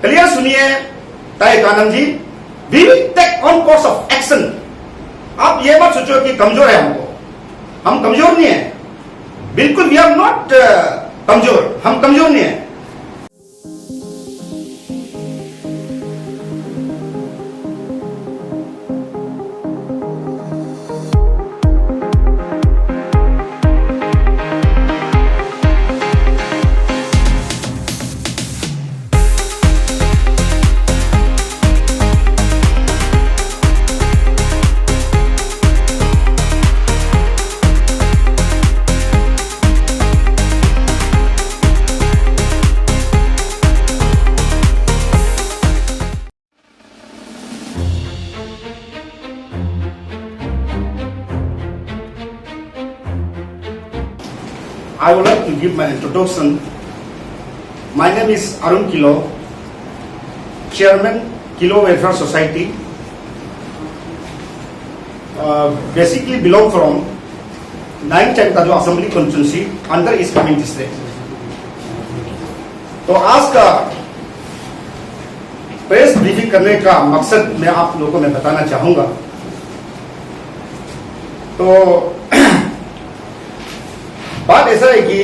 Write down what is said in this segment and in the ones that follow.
Clear सुनिए Tariq Anand ji, we will take on course of action. आप ये मत सोचो कि कमजोर है हमको, हम कमजोर नहीं है, बिल्कुल वी आर नॉट कमजोर, हम कमजोर नहीं है। I would like to give my introduction. My name is Arun Kilo, Chairman, Kilo Welfare Society. Basically belong from 9-10 का जो assembly constituency under east Kameng district. तो आज का प्रेस ब्रीफिंग करने का मकसद मैं आप लोगों को मैं बताना चाहूंगा। तो बात ऐसा है कि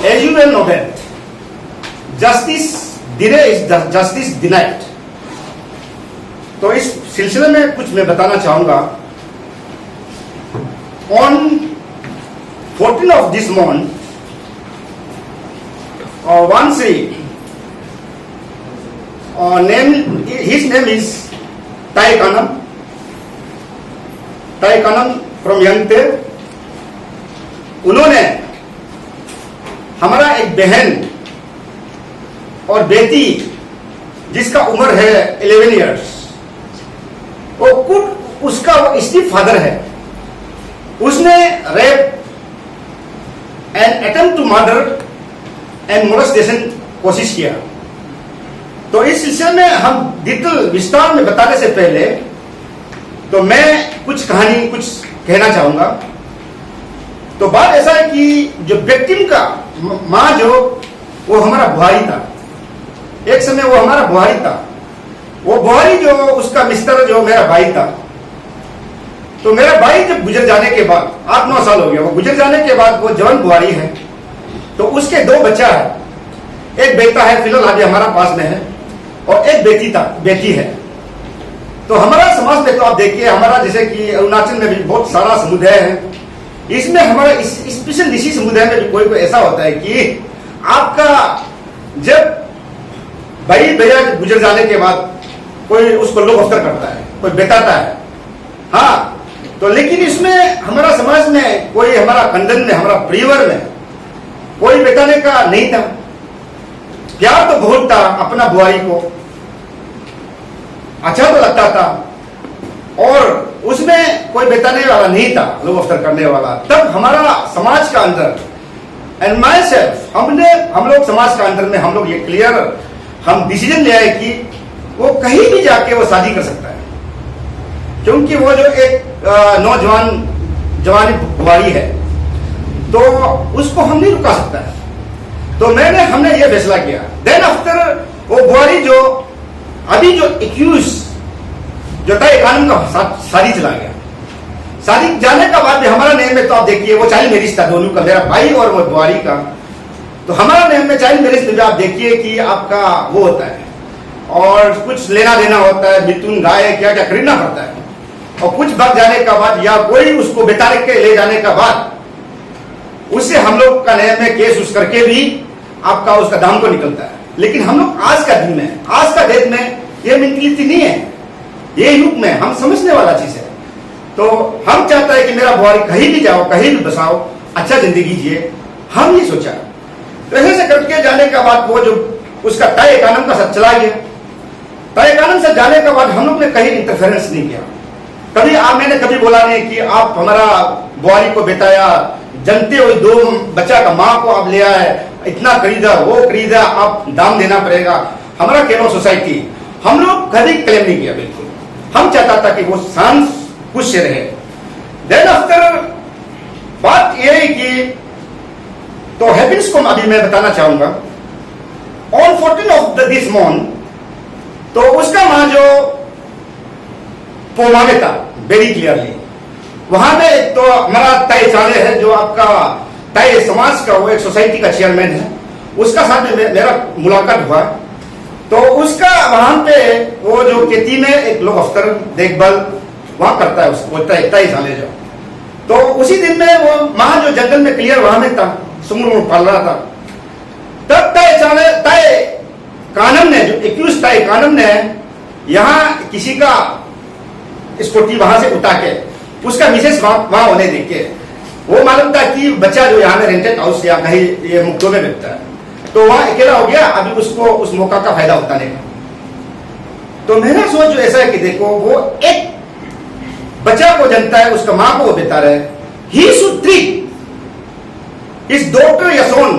as you well know that justice delay is justice denied. तो इस सिलसिले में कुछ मैं बताना चाहूंगा। On 14 of this month one से his name is Tariq Anand from यंगते। उन्होंने हमारा एक बहन और बेटी जिसका उम्र है 11 इयर्स, वो खुद उसका वो स्टीप फादर है, उसने rape and attempt to murder and molestation कोशिश किया। तो इस सिलसिले में हम डिटेल विस्तार में बताने से पहले तो मैं कुछ कहानी कुछ कहना चाहूंगा। तो बात ऐसा है कि जो विक्टिम का माँ जो वो हमारा बुहारी था, एक समय वो हमारा बुहारी था। वो बुहारी जो उसका मिस्टर जो मेरा भाई था, तो मेरा भाई जब गुजर जाने के बाद 8-9 साल हो गया, वो गुजर जाने के बाद वो जवान बुहारी है। तो उसके 2 बच्चा है, एक बेटा है फिलहाल अभी हमारा पास में है, और एक बेटी है। तो हमारा समाज में तो आप देखिए, हमारा जैसे कि अरुणाचल में भी बहुत सारा समुदाय है, इसमें हमारा स्पेशल इसी समुदाय में भी कोई ऐसा होता है कि आपका जब भाई भैया गुजर जाने के बाद कोई उसको लोग अफ्तर करता है, कोई बेटाता है। हाँ, तो लेकिन इसमें हमारा समाज में कोई हमारा खंडन में हमारा परिवार में कोई बेटाने का नहीं था। प्यार तो बहुत था अपना बुआरी को, अच्छा तो लगता था, और उसमें कोई बेताने वाला नहीं था, लोग अफ्तर करने वाला। तब हमारा समाज का अंदर एंड माई सेल्फ हम लोग समाज का अंदर में हम लोग ये क्लियर हम डिसीजन लिया है कि वो कहीं भी जाके वो शादी कर सकता है, क्योंकि वो जो एक जवानी बुआरी है, तो उसको हम नहीं रुका सकता है। तो हमने ये फैसला किया। देन आफ्टर वो बुआरी जो अभी जो एक्यूज जो था कानून का साथ शादी चला गया। शादी जाने का बाद भी हमारा नेम में तो आप देखिए वो चाइल्ड मैरिज था दोनों का, मेरा भाई और वो बुआरी का। तो हमारा नेम में चाइल्ड मैरिज में भी आप देखिए कि आपका वो होता है और कुछ लेना देना होता है, मिथुन गाय क्या क्या खरीदना पड़ता है, और कुछ वक्त जाने का बाद या कोई उसको बेतारे के ले जाने का बाद उससे हम लोग का नेम में केस उस करके भी आपका उसका दाम को निकलता है। लेकिन हम लोग आज का दिन में, आज का डेट में ये मेंटलिटी नहीं है, ये युग में हम समझने वाला चीज है। तो हम चाहता है कि मेरा बुआरी कहीं भी जाओ, कहीं भी बसाओ, अच्छा जिंदगी जिए, हम ये सोचा। तो ऐसे से करके जाने के बाद वो जो उसका तय कानून का साथ चला गया। तय कानून से जाने के बाद हम लोग ने कहीं इंटरफेरेंस नहीं किया। कभी मैंने कभी बोला नहीं कि आप हमारा बुआरी को बेटाया, जनते हुए 2 बच्चा का माँ को आप ले आए, इतना खरीदा वो खरीदा, आप दाम देना पड़ेगा। हमारा केनो सोसाइटी हम लोग कभी क्लेम नहीं किया, बिल्कुल। हम चाहता था कि वो शांत खुश से रहे। देन आफ्टर बात यह है कि तो हैप्पीनेस को अभी मैं बताना चाहूंगा। ऑन 14 ऑफ दिस मंथ, तो उसका वहां जो पोमा में था वेरी क्लियरली, वहां में एक तो हमारा तय चाले है जो आपका तय समाज का, वो एक सोसाइटी का चेयरमैन है, उसका साथ में मेरा मुलाकात हुआ। तो उसका वहां पे वो जो खेती में एक लोग अफसर देखभाल वहां करता है, उसको तय चाले जो, तो उसी दिन में वो वहां जो जंगल में क्लियर वहां में था, सुंगड़ पाल रहा था। तब तय कानम ने, जो एक्यूज तय कानम ने यहाँ किसी का स्कूटी वहां से उठा के उसका मिसेस वहां होने देके, वो मालूम था कि बच्चा जो यहाँ में रेंटेड हाउस या कहीं ये मुक्तो में बैठता है, तो वहां अकेला हो गया। अभी उसको उस मौका का फायदा उठाने का, तो मेरा सोच जो ऐसा है कि देखो, वो एक बच्चा को जनता है, उसका मां को वो बता रहे, he should treat his daughter या son,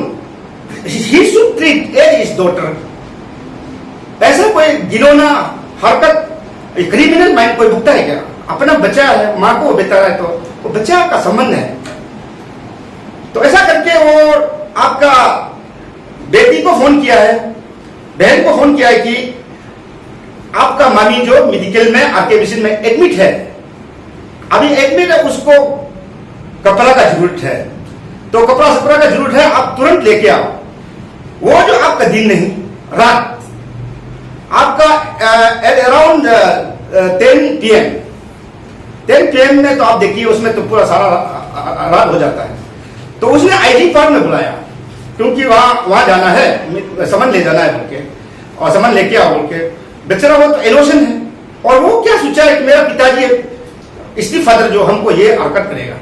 he should treat as his daughter. ऐसा कोई गिनौना हरकत, क्रिमिनल माइंड कोई भुगता है क्या? अपना बच्चा है, मां को वो बता रहा है, तो वो बच्चा का संबंध है। तो ऐसा करके वो आपका बेटी को फोन किया है, बहन को फोन किया है कि आपका मामी जो मेडिकल में आके मिशन में एडमिट है, अभी एडमिट है, उसको कपड़ा का जरूरत है, तो कपड़ा सपड़ा का जरूरत है, आप तुरंत लेके आओ। वो जो आपका दिन नहीं, रात आपका अराउंड 10 PM में, तो आप देखिए उसमें तो पूरा सारा रात हो जाता है। तो उसने आईजी पार्क में बुलाया, क्योंकि वहां जाना है, सामान ले जाना है बोल के, और सामान लेके आओ बोल के। बेचारा वो तो इनोसेंट है, और वो क्या सोचा है कि मेरा पिताजी स्टीफ फादर जो हमको ये हरकत करेगा।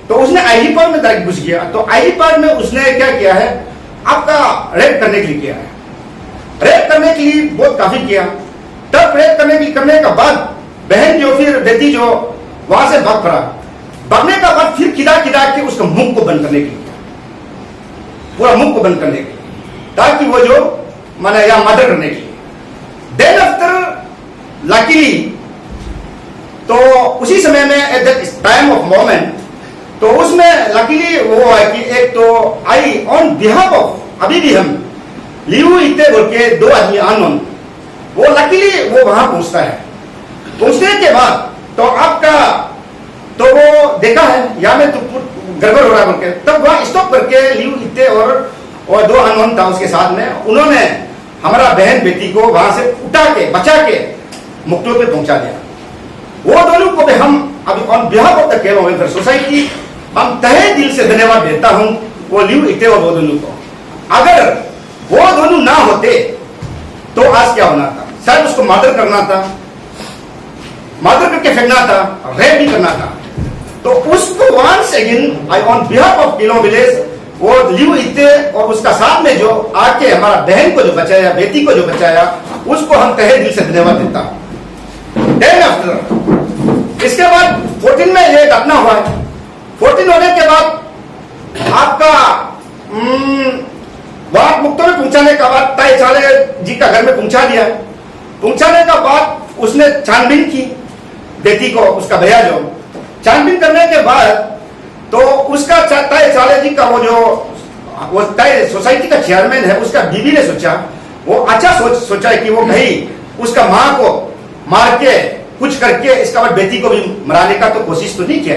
तो उसने आईजी पार्क में डायरेक्ट घुस गया। तो आईजी पार्क में उसने क्या किया है, आपका रेप करने के लिए किया है, रेप करने के लिए बहुत काफी किया। तब रेप करने का बाद बहन जो, फिर बेटी जो वहां से भाग पड़ा, भागने का बाद फिर खिदा के उसका मुंह को बंद करने के लिए, पूरा मुंह को बंद करने के लिए, ताकि वो जो माना या मर्डर करने के लिए। देन आफ्टर लकीली, तो उसी समय में at that time of moment, तो उसमें लकीली वो है कि एक तो आई ऑन बिहाफ ऑफ, अभी भी हम लियू इतने बोल के 2 आदमी अननोन, वो लकीली वो वहां पहुंचता है। पहुंचने के बाद तो आपका, तो वो देखा है यहाँ में तो गड़बड़ हो रहा है बोल के, तब वहां स्टॉप करके लियू इतने और 2 अननोन था उसके साथ में, उन्होंने हमारा बहन बेटी को वहां से उठा के बचा के मुक्तो पे पहुंचा दिया। वो दोनों को भी हम अभी on behalf of the Kerala welfare society हम तहे दिल से धन्यवाद देता हूं, वो लियू इतने और वो दोनों को। अगर वो दोनों ना होते तो आज क्या होना था, शायद उसको मर्डर करना था, मर्डर करके फेंकना था, रेप भी करना था। तो उसको once again I on behalf of किलो विलेज, वो लियू इतने और उसका साथ में जो आके हमारा बहन को जो बचाया, बेटी को जो बचाया, उसको हम तहे दिल से धन्यवाद देता हूं। देन आफ्टर, इसके बाद 14 में ये घटना हुआ है। 14 होने के बाद आपका वहां मुक्तो में पहुंचाने का बाद ताई चाले जी का घर में पहुंचा दिया। पहुंचाने का बाद उसने छानबीन की बेटी को, उसका भैया जो छानबीन करने के बाद तो उसका ताई चाले जी का वो ताई सोसाइटी का चेयरमैन है, उसका बीवी ने सोचा, वो अच्छा सोचा है कि वो भाई उसका मां को मार के कुछ करके इसका बाद बेटी को भी मराने का तो कोशिश तो नहीं किया।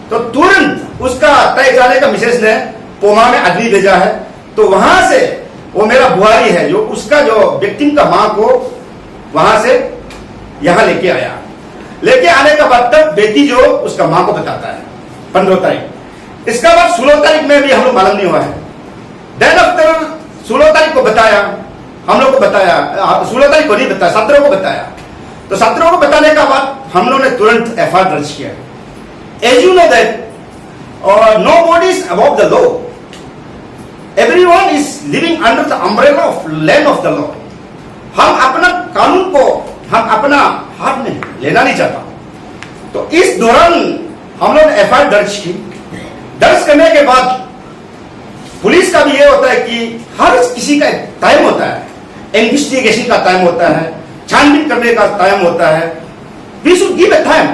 तो तुरंत उसका ताई चाले का मिसेस ने पोमा में आदमी भेजा है। तो वहां से वो मेरा बुआरी है जो उसका जो विक्टिम का मां को वहां से यहां लेके आया। लेके आने का बाद तक बेटी जो उसका मां को बताता है 15 तारीख। इसका बाद 16 तारीख में भी हम लोग मालूम नहीं हुआ है। देन आफ्टर 16 तारीख को बताया, हम लोग को बताया, 16 तारीख को नहीं बताया, 17 को बताया। तो 17 को बताने का बाद हम लोग ने तुरंत FIR दर्ज किया। As you know that nobody is above the law. Everyone is living under the umbrella of land of the law. हम अपना कानून को हम अपना हाथ में लेना नहीं चाहता। तो इस दौरान हम लोग ने FIR दर्ज की। दर्ज करने के बाद पुलिस का भी ये होता है कि हर किसी का टाइम होता है, इन्वेस्टिगेशन का टाइम होता है, छानबीन करने का टाइम होता है। We should give a time,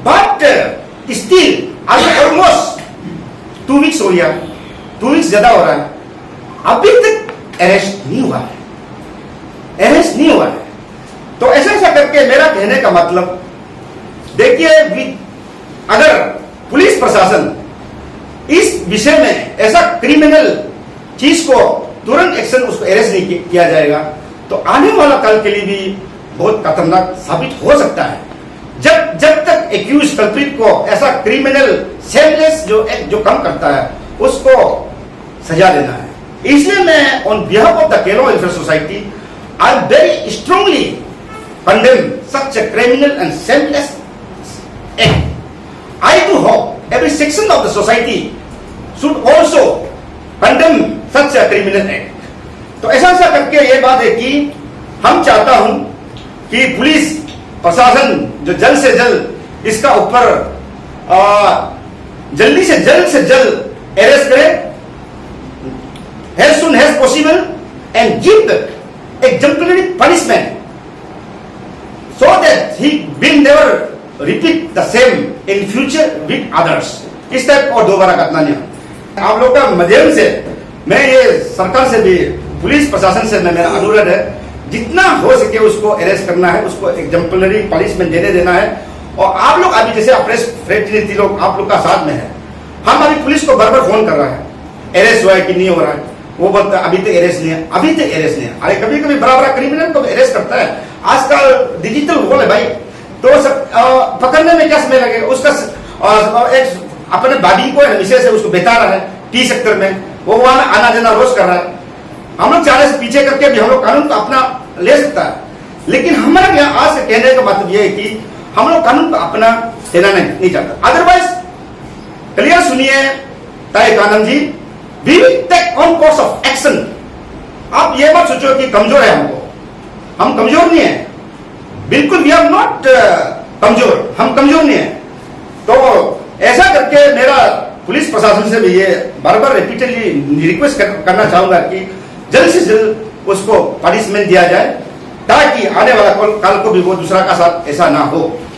but still almost 2 weeks हो गया, 2 वीक्स ज्यादा हो रहा है, अभी तक अरेस्ट नहीं हुआ है, अरेस्ट नहीं हुआ है। तो ऐसा करके मेरा कहने का मतलब, देखिए अगर पुलिस प्रशासन इस विषय में ऐसा क्रिमिनल चीज को तुरंत एक्शन, उसको अरेस्ट नहीं किया जाएगा तो आने वाला कल के लिए भी बहुत खतरनाक साबित हो सकता है। जब तक एक्यूज कल्प्रिट को ऐसा क्रिमिनल सेमलेस जो काम करता है उसको सजा देना है। इसलिए मैं on behalf of the Kelo welfare society I am very strongly condemn such a criminal and seamless act. I do hope every section of the society should also condemn such a criminal act. तो ऐसा करके ये बात है कि हम चाहता हूं कि पुलिस प्रशासन जो जल्द से जल्द इसका ऊपर जल्दी से जल्द अरेस्ट करे, as soon as possible and give the exemplary punishment so that he will never repeat the same in future with others. इस टाइप और दोबारा घटना नहीं हो। आप लोग का माध्यम से मैं ये सरकार से भी, पुलिस प्रशासन से मेरा अनुरोध है, जितना हो सके उसको अरेस्ट करना है, उसको एग्जाम्पलरी पनिशमेंट देना है। और आप लोग अभी जैसे प्रेस प्रतिनिधि लोग आप लोग का साथ में है, हम अभी पुलिस को बार बार फोन कर रहा है, अरेस्ट हुआ है कि नहीं हो रहा है, वो बोलता अभी तक अरेस्ट नहीं है, अभी तक अरेस्ट नहीं है। अरे कभी कभी बड़ा बड़ा क्रिमिनल को अरेस्ट करता है, आजकल डिजिटल वर्ल्ड है भाई, तो सब पकड़ने में क्या समय लगेगा। उसका एक अपने भाभी को विषय से उसको बेता रहा है टी सेक्टर में, वो वहां आना जाना रोज कर रहा है। हम लोग चाहे से पीछे करके भी हम लोग कानून को अपना ले सकता है, लेकिन हमारा यहाँ आज से कहने का मतलब यह है कि हम लोग कानून को अपना देना नहीं चाहता। अदरवाइज क्लियर सुनिए Tariq Anand ji, we will take on course of action. आप ये मत सोचो कि कमजोर है हमको, हम कमजोर नहीं है, बिल्कुल वी आर नॉट कमजोर, हम कमजोर नहीं है। तो ऐसा करके मेरा पुलिस प्रशासन से भी ये बार बार रिपीटेडली रिक्वेस्ट करना चाहूंगा कि जल्द से जल्द उसको पनिशमेंट दिया जाए, ताकि आने वाला कल को भी वो दूसरा का साथ ऐसा ना हो।